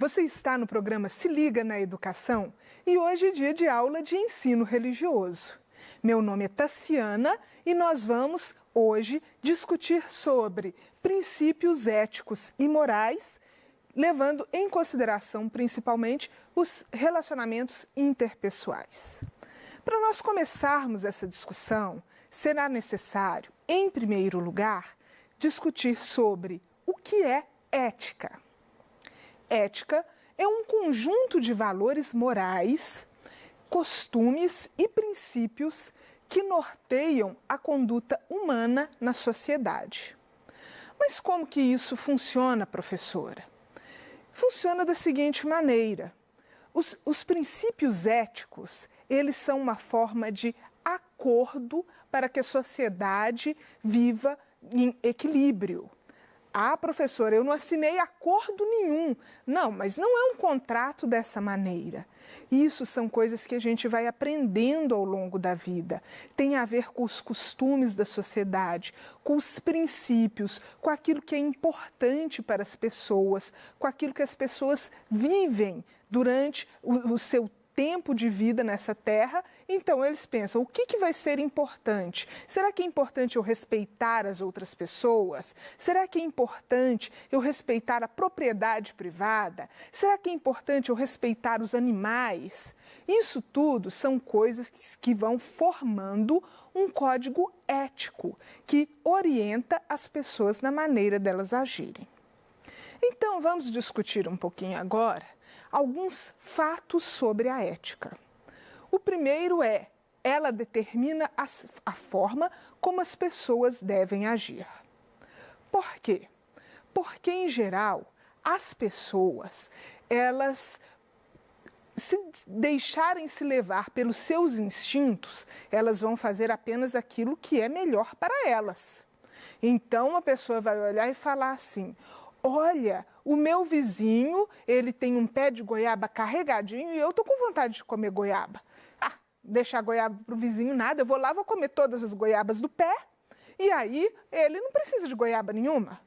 Você está no programa Se Liga na Educação e hoje é dia de aula de ensino religioso. Meu nome é Tassiana e nós vamos hoje discutir sobre princípios éticos e morais, levando em consideração principalmente os relacionamentos interpessoais. Para nós começarmos essa discussão, será necessário, em primeiro lugar, discutir sobre o que é ética. Ética é um conjunto de valores morais, costumes e princípios que norteiam a conduta humana na sociedade. Mas como que isso funciona, professora? Funciona da seguinte maneira: os princípios éticos, eles são uma forma de acordo para que a sociedade viva em equilíbrio. Ah, professora, eu não assinei acordo nenhum. Não, mas não é um contrato dessa maneira. Isso são coisas que a gente vai aprendendo ao longo da vida. Tem a ver com os costumes da sociedade, com os princípios, com aquilo que é importante para as pessoas, com aquilo que as pessoas vivem durante o seu tempo de vida nessa terra. Então eles pensam, o que vai ser importante? Será que é importante eu respeitar as outras pessoas? Será que é importante eu respeitar a propriedade privada? Será que é importante eu respeitar os animais? Isso tudo são coisas que vão formando um código ético que orienta as pessoas na maneira delas agirem. Então vamos discutir um pouquinho agora alguns fatos sobre a ética. O primeiro é, ela determina a forma como as pessoas devem agir. Por quê? Porque, em geral, as pessoas, elas, se deixarem se levar pelos seus instintos, elas vão fazer apenas aquilo que é melhor para elas. Então, a pessoa vai olhar e falar assim: olha, o meu vizinho, ele tem um pé de goiaba carregadinho e eu tô com vontade de comer goiaba. Ah, deixar goiaba pro vizinho nada, eu vou lá, vou comer todas as goiabas do pé e aí ele não precisa de goiaba nenhuma.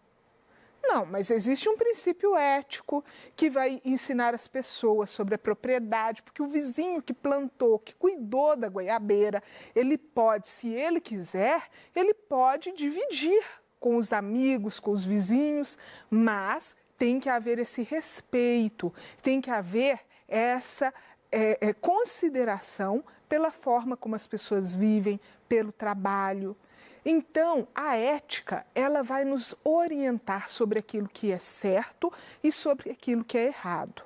Não, mas existe um princípio ético que vai ensinar as pessoas sobre a propriedade, porque o vizinho que plantou, que cuidou da goiabeira, ele pode, se ele quiser, ele pode dividir com os amigos, com os vizinhos, mas tem que haver esse respeito, tem que haver essa consideração pela forma como as pessoas vivem, pelo trabalho. Então, a ética, ela vai nos orientar sobre aquilo que é certo e sobre aquilo que é errado.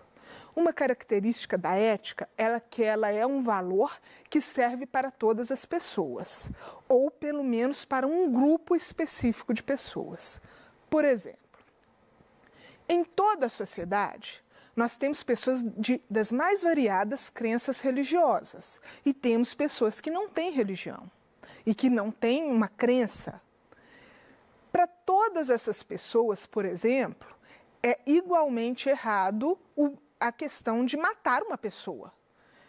Uma característica da ética é que ela é um valor que serve para todas as pessoas, ou pelo menos para um grupo específico de pessoas. Por exemplo, em toda a sociedade, nós temos pessoas das mais variadas crenças religiosas e temos pessoas que não têm religião e que não têm uma crença. Para todas essas pessoas, por exemplo, é igualmente errado a questão de matar uma pessoa.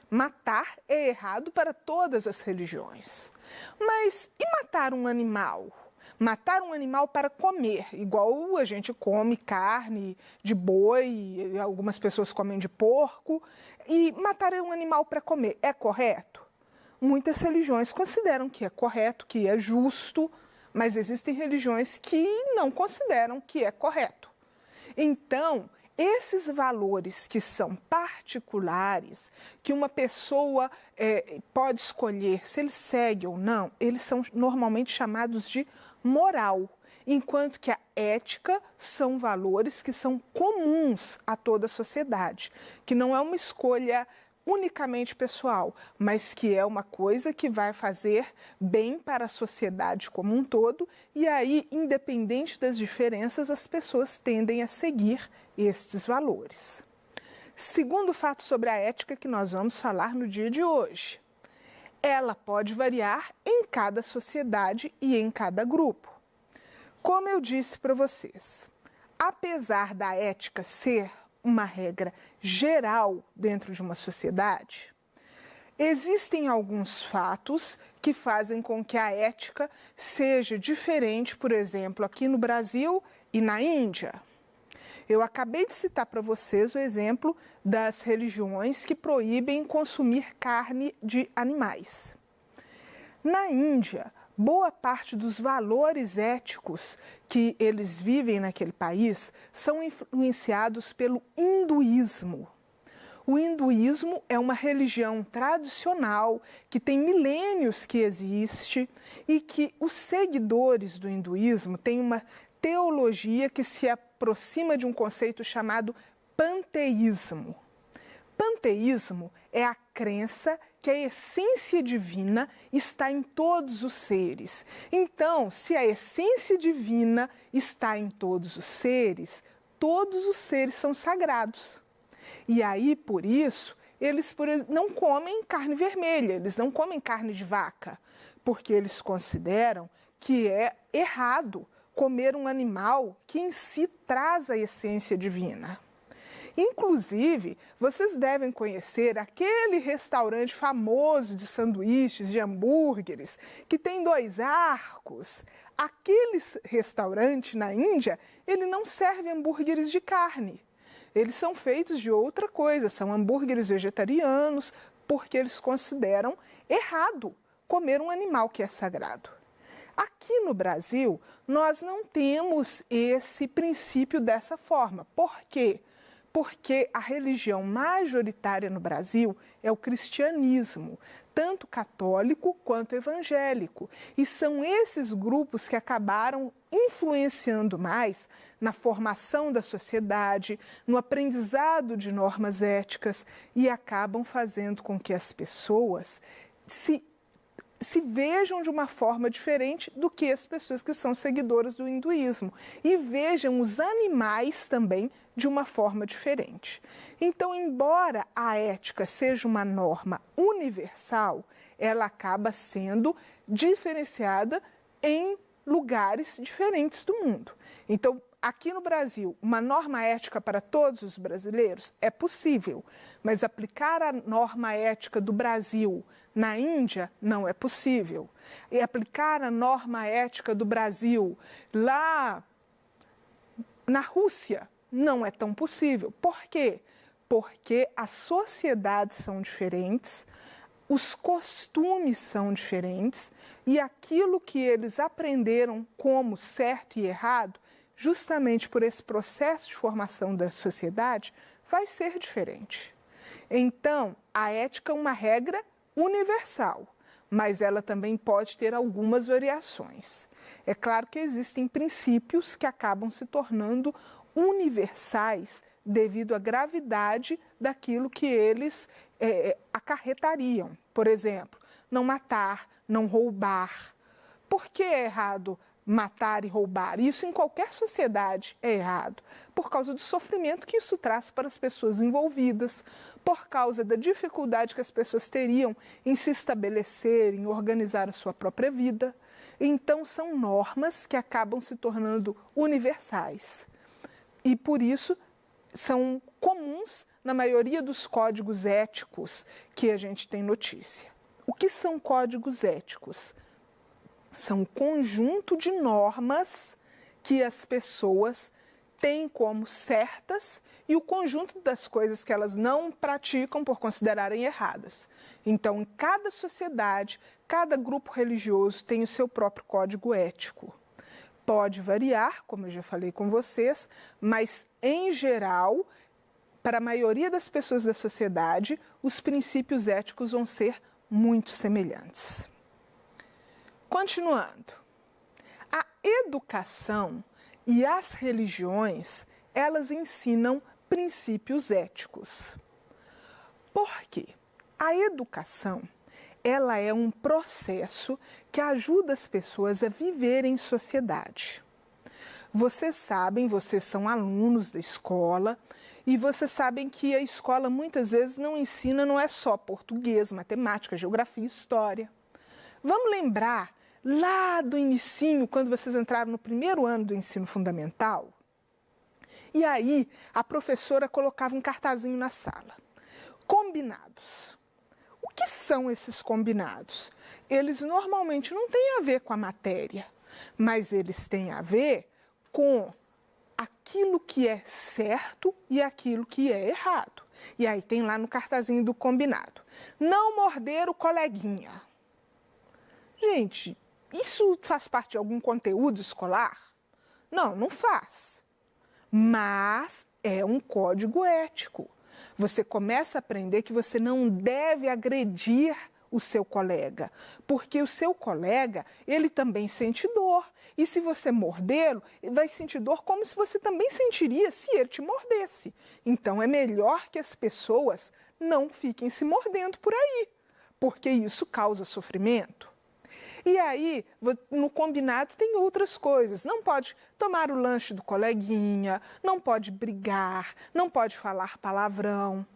Matar é errado para todas as religiões. Mas e matar um animal? Matar um animal para comer, igual a gente come carne de boi, algumas pessoas comem de porco, e matar um animal para comer é correto? Muitas religiões consideram que é correto, que é justo, mas existem religiões que não consideram que é correto. Então, esses valores que são particulares, que uma pessoa pode escolher se ele segue ou não, eles são normalmente chamados de moral, enquanto que a ética são valores que são comuns a toda a sociedade, que não é uma escolha unicamente pessoal, mas que é uma coisa que vai fazer bem para a sociedade como um todo, e aí, independente das diferenças, as pessoas tendem a seguir estes valores. Segundo fato sobre a ética que nós vamos falar no dia de hoje, ela pode variar em cada sociedade e em cada grupo. Como eu disse para vocês, apesar da ética ser uma regra geral dentro de uma sociedade, existem alguns fatos que fazem com que a ética seja diferente, por exemplo, aqui no Brasil e na Índia. Eu acabei de citar para vocês o exemplo das religiões que proíbem consumir carne de animais. Na Índia, boa parte dos valores éticos que eles vivem naquele país são influenciados pelo hinduísmo. O hinduísmo é uma religião tradicional que tem milênios que existe e que os seguidores do hinduísmo têm uma teologia que se aproxima de um conceito chamado panteísmo. Panteísmo é a crença que a essência divina está em todos os seres. Então, se a essência divina está em todos os seres são sagrados. E aí, por isso, eles não comem carne vermelha, eles não comem carne de vaca, porque eles consideram que é errado comer um animal que em si traz a essência divina. Inclusive, vocês devem conhecer aquele restaurante famoso de sanduíches, de hambúrgueres, que tem 2 arcos. Aquele restaurante na Índia, ele não serve hambúrgueres de carne. Eles são feitos de outra coisa, são hambúrgueres vegetarianos, porque eles consideram errado comer um animal que é sagrado. Aqui no Brasil, nós não temos esse princípio dessa forma. Por quê? Porque a religião majoritária no Brasil é o cristianismo, tanto católico quanto evangélico. E são esses grupos que acabaram influenciando mais na formação da sociedade, no aprendizado de normas éticas e acabam fazendo com que as pessoas se vejam de uma forma diferente do que as pessoas que são seguidoras do hinduísmo e vejam os animais também de uma forma diferente. Então, embora a ética seja uma norma universal, ela acaba sendo diferenciada em lugares diferentes do mundo. Então, aqui no Brasil, uma norma ética para todos os brasileiros é possível, mas aplicar a norma ética do Brasil na Índia não é possível. E aplicar a norma ética do Brasil lá na Rússia não é tão possível. Por quê? Porque as sociedades são diferentes, os costumes são diferentes e aquilo que eles aprenderam como certo e errado, justamente por esse processo de formação da sociedade, vai ser diferente. Então, a ética é uma regra universal, mas ela também pode ter algumas variações. É claro que existem princípios que acabam se tornando universais devido à gravidade daquilo que eles acarretariam. Por exemplo, não matar, não roubar. Por que é errado matar e roubar? Isso em qualquer sociedade é errado, por causa do sofrimento que isso traz para as pessoas envolvidas, por causa da dificuldade que as pessoas teriam em se estabelecer, em organizar a sua própria vida. Então, são normas que acabam se tornando universais. E, por isso, são comuns na maioria dos códigos éticos que a gente tem notícia. O que são códigos éticos? São um conjunto de normas que as pessoas têm como certas e o conjunto das coisas que elas não praticam por considerarem erradas. Então, em cada sociedade, cada grupo religioso tem o seu próprio código ético. Pode variar, como eu já falei com vocês, mas, em geral, para a maioria das pessoas da sociedade, os princípios éticos vão ser muito semelhantes. Continuando, a educação e as religiões, elas ensinam princípios éticos. Por quê? A educação, ela é um processo que ajuda as pessoas a viverem em sociedade. Vocês sabem, vocês são alunos da escola e vocês sabem que a escola muitas vezes não ensina, não é só português, matemática, geografia e história. Vamos lembrar lá do inicinho, quando vocês entraram no primeiro ano do ensino fundamental? E aí a professora colocava um cartazinho na sala. Combinados. O que são esses combinados? Eles normalmente não têm a ver com a matéria, mas eles têm a ver com aquilo que é certo e aquilo que é errado. E aí tem lá no cartazinho do combinado. Não morder o coleguinha. Gente, isso faz parte de algum conteúdo escolar? Não, não faz. Mas é um código ético. Você começa a aprender que você não deve agredir o seu colega, porque o seu colega, ele também sente dor. E se você mordê-lo, vai sentir dor como se você também sentiria se ele te mordesse. Então é melhor que as pessoas não fiquem se mordendo por aí, porque isso causa sofrimento. E aí, no combinado tem outras coisas. Não pode tomar o lanche do coleguinha, não pode brigar, não pode falar palavrão.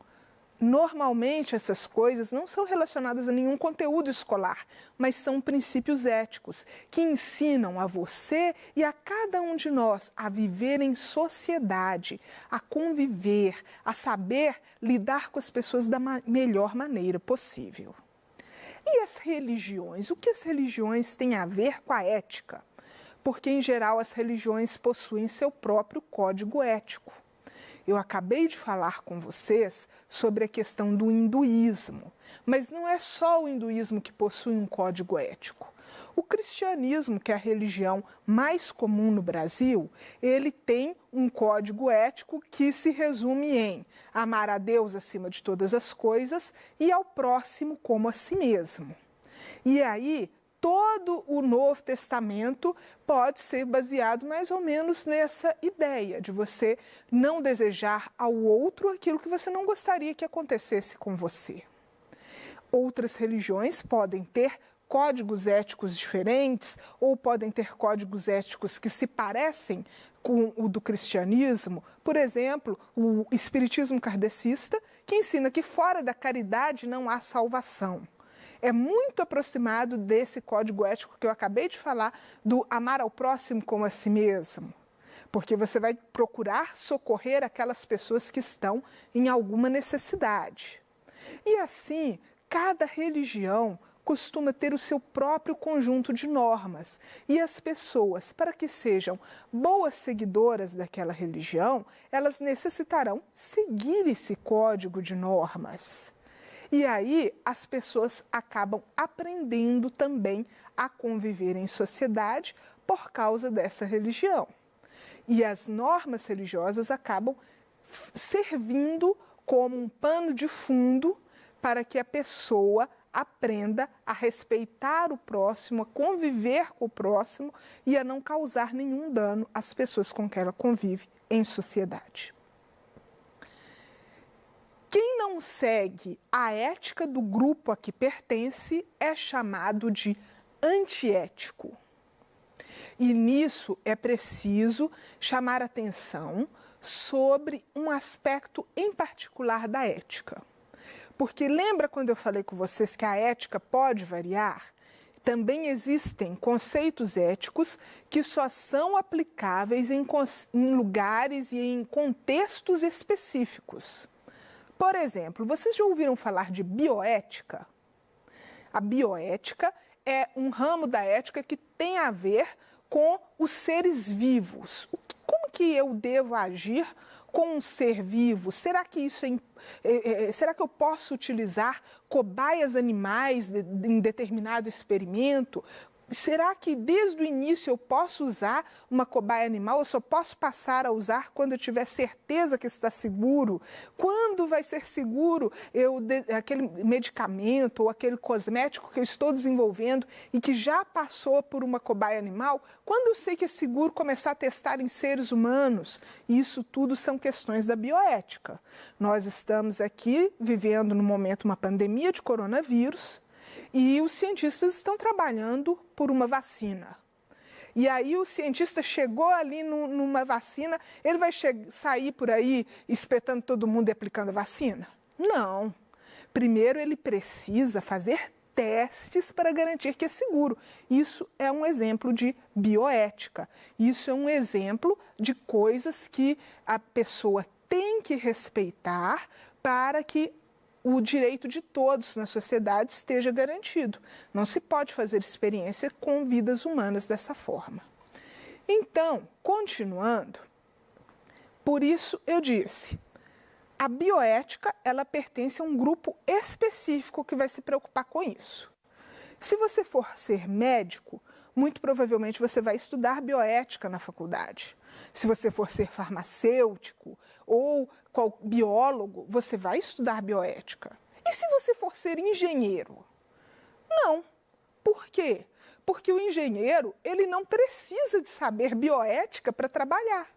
Normalmente essas coisas não são relacionadas a nenhum conteúdo escolar, mas são princípios éticos que ensinam a você e a cada um de nós a viver em sociedade, a conviver, a saber lidar com as pessoas da melhor maneira possível. E as religiões? O que as religiões têm a ver com a ética? Porque, em geral, as religiões possuem seu próprio código ético. Eu acabei de falar com vocês sobre a questão do hinduísmo, mas não é só o hinduísmo que possui um código ético. O cristianismo, que é a religião mais comum no Brasil, ele tem um código ético que se resume em amar a Deus acima de todas as coisas e ao próximo como a si mesmo. E aí, todo o Novo Testamento pode ser baseado mais ou menos nessa ideia de você não desejar ao outro aquilo que você não gostaria que acontecesse com você. Outras religiões podem ter códigos éticos diferentes ou podem ter códigos éticos que se parecem com o do cristianismo. Por exemplo, o espiritismo kardecista, que ensina que fora da caridade não há salvação. É muito aproximado desse código ético que eu acabei de falar, do amar ao próximo como a si mesmo. Porque você vai procurar socorrer aquelas pessoas que estão em alguma necessidade. E assim, cada religião costuma ter o seu próprio conjunto de normas. E as pessoas, para que sejam boas seguidoras daquela religião, elas necessitarão seguir esse código de normas. E aí as pessoas acabam aprendendo também a conviver em sociedade por causa dessa religião. E as normas religiosas acabam servindo como um pano de fundo para que a pessoa aprenda a respeitar o próximo, a conviver com o próximo e a não causar nenhum dano às pessoas com que ela convive em sociedade. Quem não segue a ética do grupo a que pertence é chamado de antiético. E nisso é preciso chamar atenção sobre um aspecto em particular da ética. Porque lembra quando eu falei com vocês que a ética pode variar? Também existem conceitos éticos que só são aplicáveis em lugares e em contextos específicos. Por exemplo, vocês já ouviram falar de bioética? A bioética é um ramo da ética que tem a ver com os seres vivos. Como que eu devo agir com um ser vivo? Será que será que eu posso utilizar cobaias animais em determinado experimento? Será que desde o início eu posso usar uma cobaia animal? Eu só posso passar a usar quando eu tiver certeza que está seguro? Quando vai ser seguro aquele medicamento ou aquele cosmético que eu estou desenvolvendo e que já passou por uma cobaia animal? Quando eu sei que é seguro começar a testar em seres humanos? Isso tudo são questões da bioética. Nós estamos aqui vivendo no momento uma pandemia de coronavírus. E os cientistas estão trabalhando por uma vacina. E aí o cientista chegou ali numa vacina, ele vai sair por aí espetando todo mundo e aplicando a vacina? Não. Primeiro ele precisa fazer testes para garantir que é seguro. Isso é um exemplo de bioética. Isso é um exemplo de coisas que a pessoa tem que respeitar para que o direito de todos na sociedade esteja garantido. Não se pode fazer experiência com vidas humanas dessa forma. Então, continuando, Por isso eu disse, a bioética, ela pertence a um grupo específico que vai se preocupar com isso. Se você for ser médico, muito provavelmente você vai estudar bioética na faculdade. Se você for ser farmacêutico ou biólogo, você vai estudar bioética. E se você for ser engenheiro? Não. Por quê? Porque o engenheiro, ele não precisa de saber bioética para trabalhar.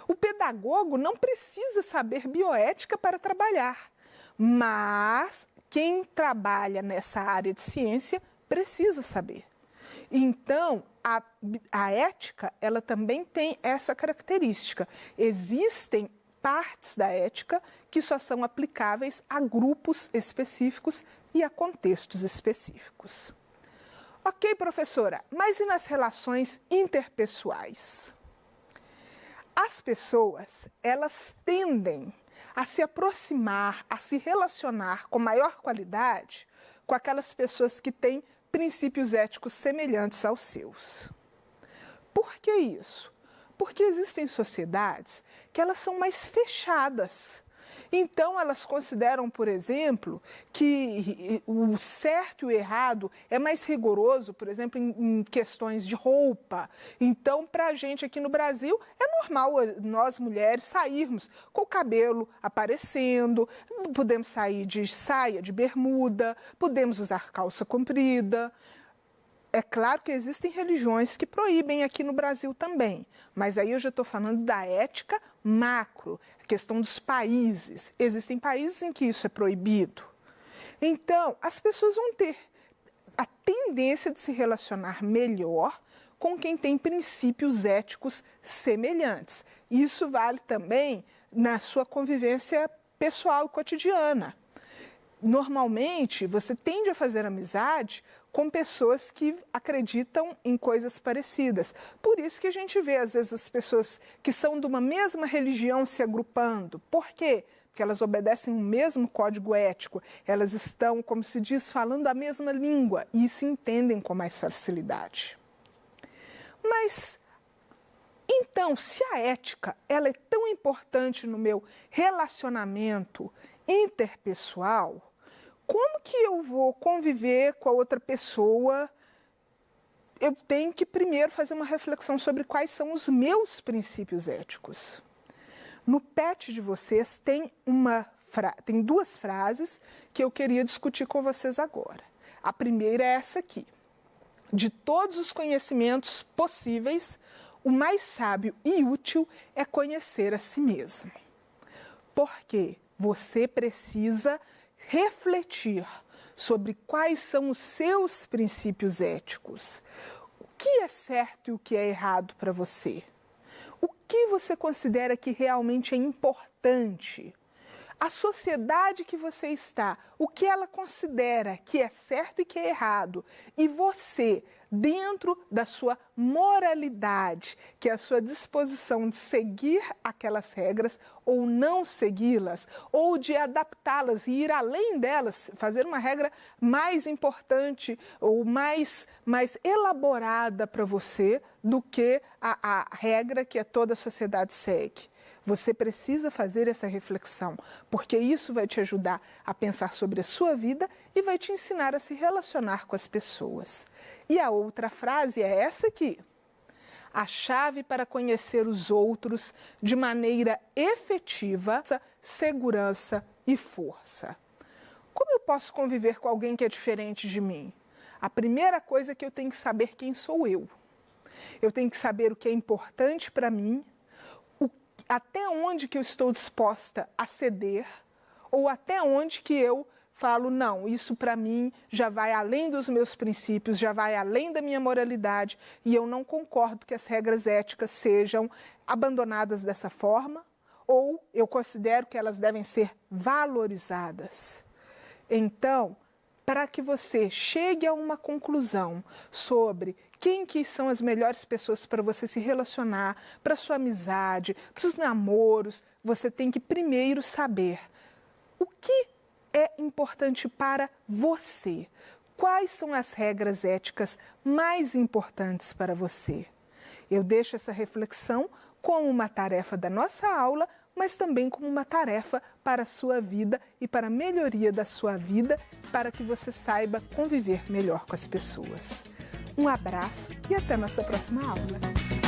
O pedagogo não precisa saber bioética para trabalhar. Mas quem trabalha nessa área de ciência precisa saber. Então, a ética, ela também tem essa característica. Existem partes da ética que só são aplicáveis a grupos específicos e a contextos específicos. Ok, professora, mas e nas relações interpessoais? As pessoas, elas tendem a se aproximar, a se relacionar com maior qualidade com aquelas pessoas que têm princípios éticos semelhantes aos seus. Por que isso? Porque existem sociedades que elas são mais fechadas. Então, elas consideram, por exemplo, que o certo e o errado é mais rigoroso, por exemplo, em questões de roupa. Então, para a gente aqui no Brasil, é normal nós mulheres sairmos com o cabelo aparecendo, podemos sair de saia, de bermuda, podemos usar calça comprida. É claro que existem religiões que proíbem aqui no Brasil também, mas aí eu já estou falando da ética macro, a questão dos países. Existem países em que isso é proibido. Então, as pessoas vão ter a tendência de se relacionar melhor com quem tem princípios éticos semelhantes. Isso vale também na sua convivência pessoal e cotidiana. Normalmente, você tende a fazer amizade com pessoas que acreditam em coisas parecidas. Por isso que a gente vê, às vezes, as pessoas que são de uma mesma religião se agrupando. Por quê? Porque elas obedecem o mesmo código ético, elas estão, como se diz, falando a mesma língua e se entendem com mais facilidade. Mas, então, se a ética ela é tão importante no meu relacionamento interpessoal, como que eu vou conviver com a outra pessoa? Eu tenho que primeiro fazer uma reflexão sobre quais são os meus princípios éticos. No PET de vocês tem duas frases que eu queria discutir com vocês agora. A primeira é essa aqui. De todos os conhecimentos possíveis, o mais sábio e útil é conhecer a si mesmo. Porque você precisa refletir sobre quais são os seus princípios éticos. O que é certo e o que é errado para você? O que você considera que realmente é importante? A sociedade que você está, o que ela considera que é certo e que é errado? E você, dentro da sua moralidade, que é a sua disposição de seguir aquelas regras ou não segui-las, ou de adaptá-las e ir além delas, fazer uma regra mais importante ou mais elaborada para você do que a regra que toda a sociedade segue. Você precisa fazer essa reflexão, porque isso vai te ajudar a pensar sobre a sua vida e vai te ensinar a se relacionar com as pessoas. E a outra frase é essa aqui. A chave para conhecer os outros de maneira efetiva, segurança e força. Como eu posso conviver com alguém que é diferente de mim? A primeira coisa é que eu tenho que saber quem sou eu. Eu tenho que saber o que é importante para mim, até onde que eu estou disposta a ceder, ou até onde que eu falo, não, isso para mim já vai além dos meus princípios, já vai além da minha moralidade, e eu não concordo que as regras éticas sejam abandonadas dessa forma, ou eu considero que elas devem ser valorizadas. Então, para que você chegue a uma conclusão sobre quem que são as melhores pessoas para você se relacionar, para sua amizade, para os namoros, você tem que primeiro saber o que é importante para você. Quais são as regras éticas mais importantes para você? Eu deixo essa reflexão como uma tarefa da nossa aula, mas também como uma tarefa para a sua vida e para a melhoria da sua vida, para que você saiba conviver melhor com as pessoas. Um abraço e até nossa próxima aula.